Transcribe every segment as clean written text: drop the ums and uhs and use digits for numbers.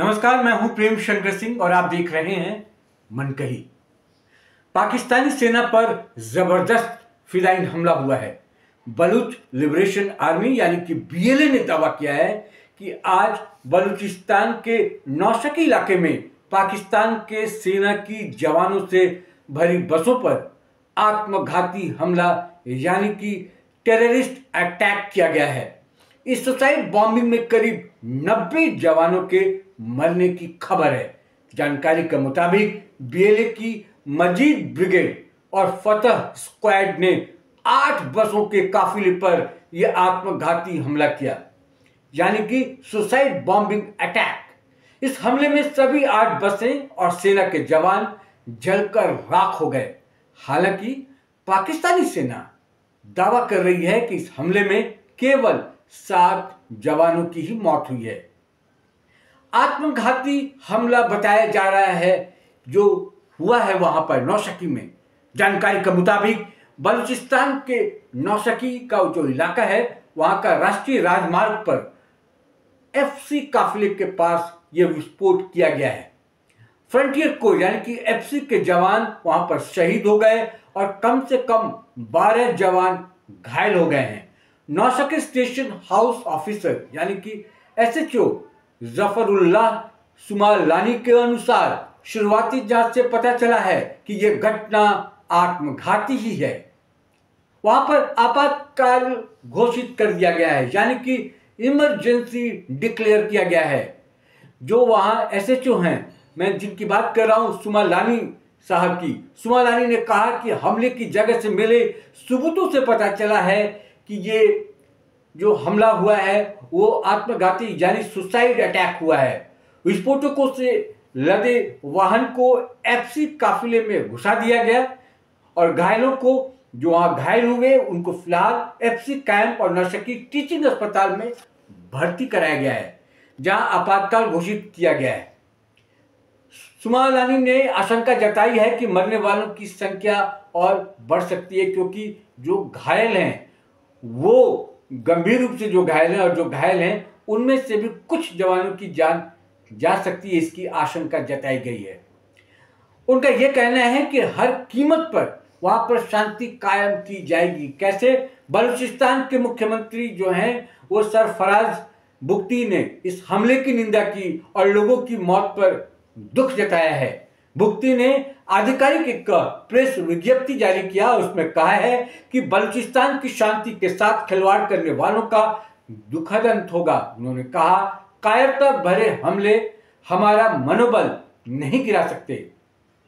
नमस्कार, मैं हूं प्रेम शंकर सिंह और आप देख रहे हैं मनकही। पाकिस्तानी सेना पर जबरदस्त फिदायीन हमला हुआ है। बलूच लिबरेशन आर्मी यानी कि बीएलए ने दावा किया है कि आज बलूचिस्तान के नौशकी इलाके में पाकिस्तान के सेना की जवानों से भरी बसों पर आत्मघाती हमला यानी कि टेररिस्ट अटैक किया गया है। इस सुसाइड बॉम्बिंग में करीब 90 जवानों के मरने की खबर है। जानकारी के मुताबिक बीएलए की मजीद ब्रिगेड और फतह स्क्वाड ने 8 बसों के काफिले पर यह आत्मघाती हमला किया, यानी कि सुसाइड बॉम्बिंग अटैक। इस हमले में सभी 8 बसें और सेना के जवान जलकर राख हो गए। हालांकि पाकिस्तानी सेना दावा कर रही है कि इस हमले में केवल 7 जवानों की ही मौत हुई है। आत्मघाती हमला बताया जा रहा है जो हुआ है वहां पर नौशकी में। जानकारी के मुताबिक बलूचिस्तान के नौशकी का जो इलाका है वहां का राष्ट्रीय राजमार्ग पर एफसी काफिले के पास यह विस्फोट किया गया है। फ्रंटियर कोर यानी कि एफसी के जवान वहां पर शहीद हो गए और कम से कम 12 जवान घायल हो गए हैं। नौशकी स्टेशन हाउस ऑफिसर यानी कि एसएचओ जफरुल्लाह सुमालानी के अनुसार शुरुआती जांच से पता चला है कि यह घटना आत्मघाती ही है। वहां पर आपातकाल घोषित कर दिया गया है, यानी कि इमरजेंसी डिक्लेयर किया गया है। जो वहां एसएचओ हैं, मैं जिनकी बात कर रहा हूं सुमालानी साहब की, सुमालानी ने कहा कि हमले की जगह से मिले सबूतों से पता चला है कि ये जो हमला हुआ है वो आत्मघाती यानी सुसाइड अटैक हुआ है। विस्फोटकों से लदे वाहन को एफसी काफिले में घुसा दिया गया और घायलों को जो वहां घायल हुए उनको फिलहाल एफसी कैंप और नौशकी टीचिंग अस्पताल में भर्ती कराया गया है, जहां आपातकाल घोषित किया गया है। सुमालानी ने आशंका जताई है कि मरने वालों की संख्या और बढ़ सकती है, क्योंकि जो घायल हैं वो गंभीर रूप से जो घायल हैं और जो घायल हैं उनमें से भी कुछ जवानों की जान जा सकती है, इसकी आशंका जताई गई है। उनका यह कहना है कि हर कीमत पर वहां पर शांति कायम की जाएगी। कैसे? बलूचिस्तान के मुख्यमंत्री जो हैं वो सरफराज बुगटी ने इस हमले की निंदा की और लोगों की मौत पर दुख जताया है। बुगटी ने आधिकारिक एक प्रेस विज्ञप्ति जारी किया, उसमें कहा है कि बलूचिस्तान की शांति के साथ खिलवाड़ करने वालों का दुखद अंत होगा। उन्होंने कहा, कायरता भरे हमले हमारा मनोबल नहीं गिरा सकते।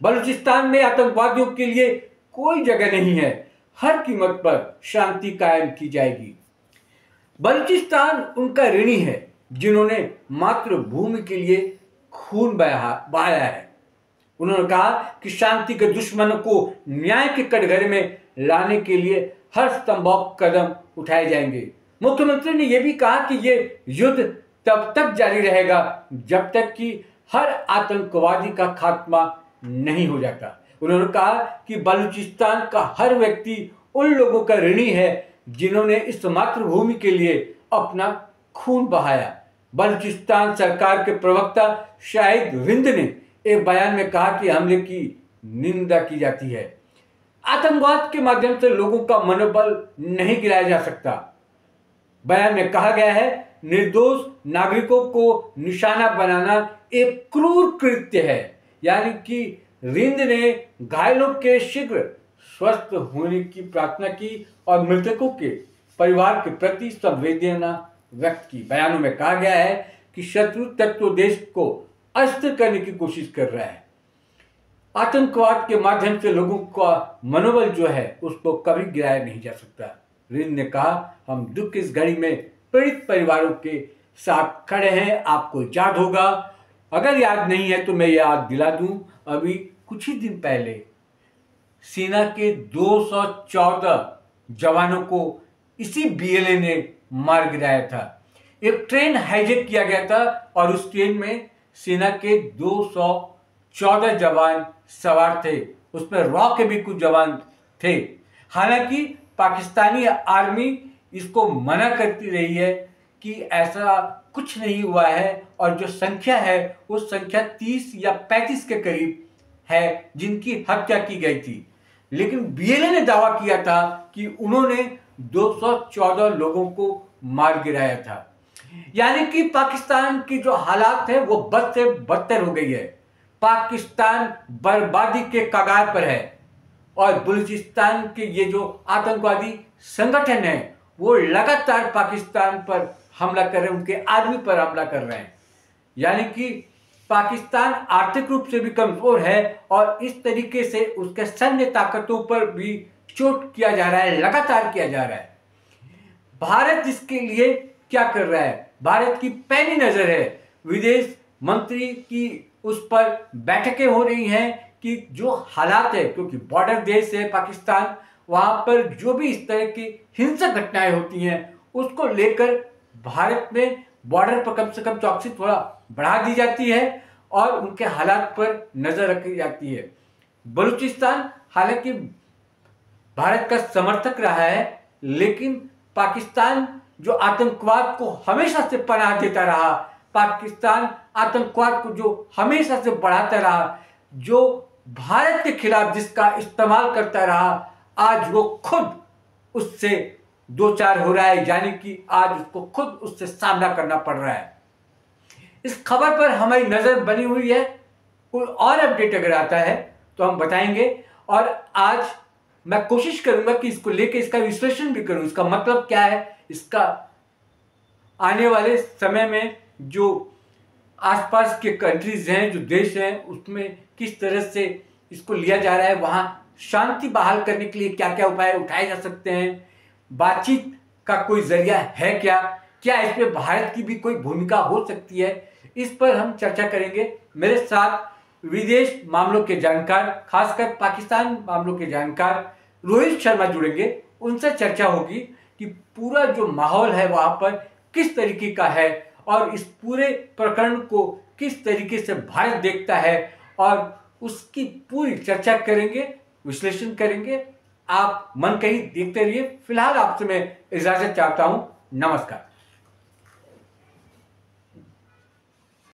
बलूचिस्तान में आतंकवादियों के लिए कोई जगह नहीं है। हर कीमत पर शांति कायम की जाएगी। बलूचिस्तान उनका ऋणी है जिन्होंने मातृभूमि के लिए खून बहाया है। उन्होंने कहा कि शांति के दुश्मनों को न्याय के कटघरे में लाने के लिए हर संभव कदम उठाए जाएंगे। मुख्यमंत्री ने यह भी कहा कि यह युद्ध तब तक जारी रहेगा जब तक कि हर आतंकवादी का खात्मा नहीं हो जाता। उन्होंने कहा कि बलूचिस्तान का हर व्यक्ति उन लोगों का ऋणी है जिन्होंने इस मातृभूमि के लिए अपना खून बहाया। बलूचिस्तान सरकार के प्रवक्ता शाहिद हिंद ने एक बयान में कहा कि हमले की निंदा की जाती है। आतंकवाद के माध्यम से लोगों का मनोबल नहीं गिराया जा सकता। बयान में कहा गया है, निर्दोष नागरिकों को निशाना बनाना एक क्रूर कृत्य है। यानी कि रिंद ने घायलों के शीघ्र स्वस्थ होने की प्रार्थना की और मृतकों के परिवार के प्रति संवेदना व्यक्त की। बयानों में कहा गया है कि शत्रु तत्व देश को अस्थिर करने की कोशिश कर रहा है। आतंकवाद के माध्यम से लोगों का मनोबल जो है उसको कभी गिराया नहीं जा सकता। रिंद ने कहा, हम दुख की इस घड़ी में पीड़ित परिवारों के साथ खड़े हैं। आपको याद होगा, अगर याद नहीं है तो मैं याद दिला दूं, अभी कुछ ही दिन पहले सेना के 214 जवानों को इसी बीएलए ने मार गिराया था। एक ट्रेन हाईजैक किया गया था और उस ट्रेन में सेना के 214 जवान सवार थे। उसमें रॉ के भी कुछ जवान थे। हालांकि पाकिस्तानी आर्मी इसको मना करती रही है कि ऐसा कुछ नहीं हुआ है और जो संख्या है वो संख्या 30 या 35 के करीब है जिनकी हत्या की गई थी। लेकिन बीएलए ने दावा किया था कि उन्होंने 214 लोगों को मार गिराया था। यानी कि पाकिस्तान की जो हालात है वो बद से बदतर हो गई है। पाकिस्तान बर्बादी के कगार पर है और बलूचिस्तान के ये जो आतंकवादी संगठन है वो लगातार पाकिस्तान पर हमला कर रहे हैं, उनके आर्मी पर हमला कर रहे हैं। यानी कि पाकिस्तान आर्थिक रूप से भी कमजोर है और इस तरीके से उसके सैन्य ताकतों पर भी चोट किया जा रहा है, लगातार किया जा रहा है। भारत इसके लिए क्या कर रहा है? भारत की पैनी नजर है, विदेश मंत्री की उस पर बैठकें हो रही हैं कि जो हालात है, क्योंकि बॉर्डर देश है पाकिस्तान, वहां पर जो भी इस तरह की हिंसक घटनाएं होती हैं उसको लेकर भारत में बॉर्डर पर कम से कम चौकसी थोड़ा बढ़ा दी जाती है और उनके हालात पर नजर रखी जाती है। बलूचिस्तान हालांकि भारत का समर्थक रहा है, लेकिन पाकिस्तान जो आतंकवाद को हमेशा से पनाह देता रहा, पाकिस्तान आतंकवाद को जो हमेशा से बढ़ाता रहा, जो भारत के खिलाफ जिसका इस्तेमाल करता रहा, आज वो खुद उससे दो चार हो रहा है। यानी कि आज उसको खुद उससे सामना करना पड़ रहा है। इस खबर पर हमारी नजर बनी हुई है। कोई और अपडेट अगर आता है तो हम बताएंगे और आज मैं कोशिश करूंगा कि इसको लेके इसका विश्लेषण भी करूं, इसका मतलब क्या है, इसका आने वाले समय में जो आसपास के कंट्रीज हैं, जो देश हैं, उसमें किस तरह से इसको लिया जा रहा है, वहां शांति बहाल करने के लिए क्या क्या उपाय उठाए जा सकते हैं, बातचीत का कोई जरिया है क्या इसमें भारत की भी कोई भूमिका हो सकती है, इस पर हम चर्चा करेंगे। मेरे साथ विदेश मामलों के जानकार, खासकर पाकिस्तान मामलों के जानकार रोहित शर्मा जुड़ेंगे। उनसे चर्चा होगी कि पूरा जो माहौल है वहां पर किस तरीके का है और इस पूरे प्रकरण को किस तरीके से भारत देखता है और उसकी पूरी चर्चा करेंगे, विश्लेषण करेंगे। आप मन कहीं देखते रहिए। फिलहाल आपसे मैं इजाजत चाहता हूं। नमस्कार।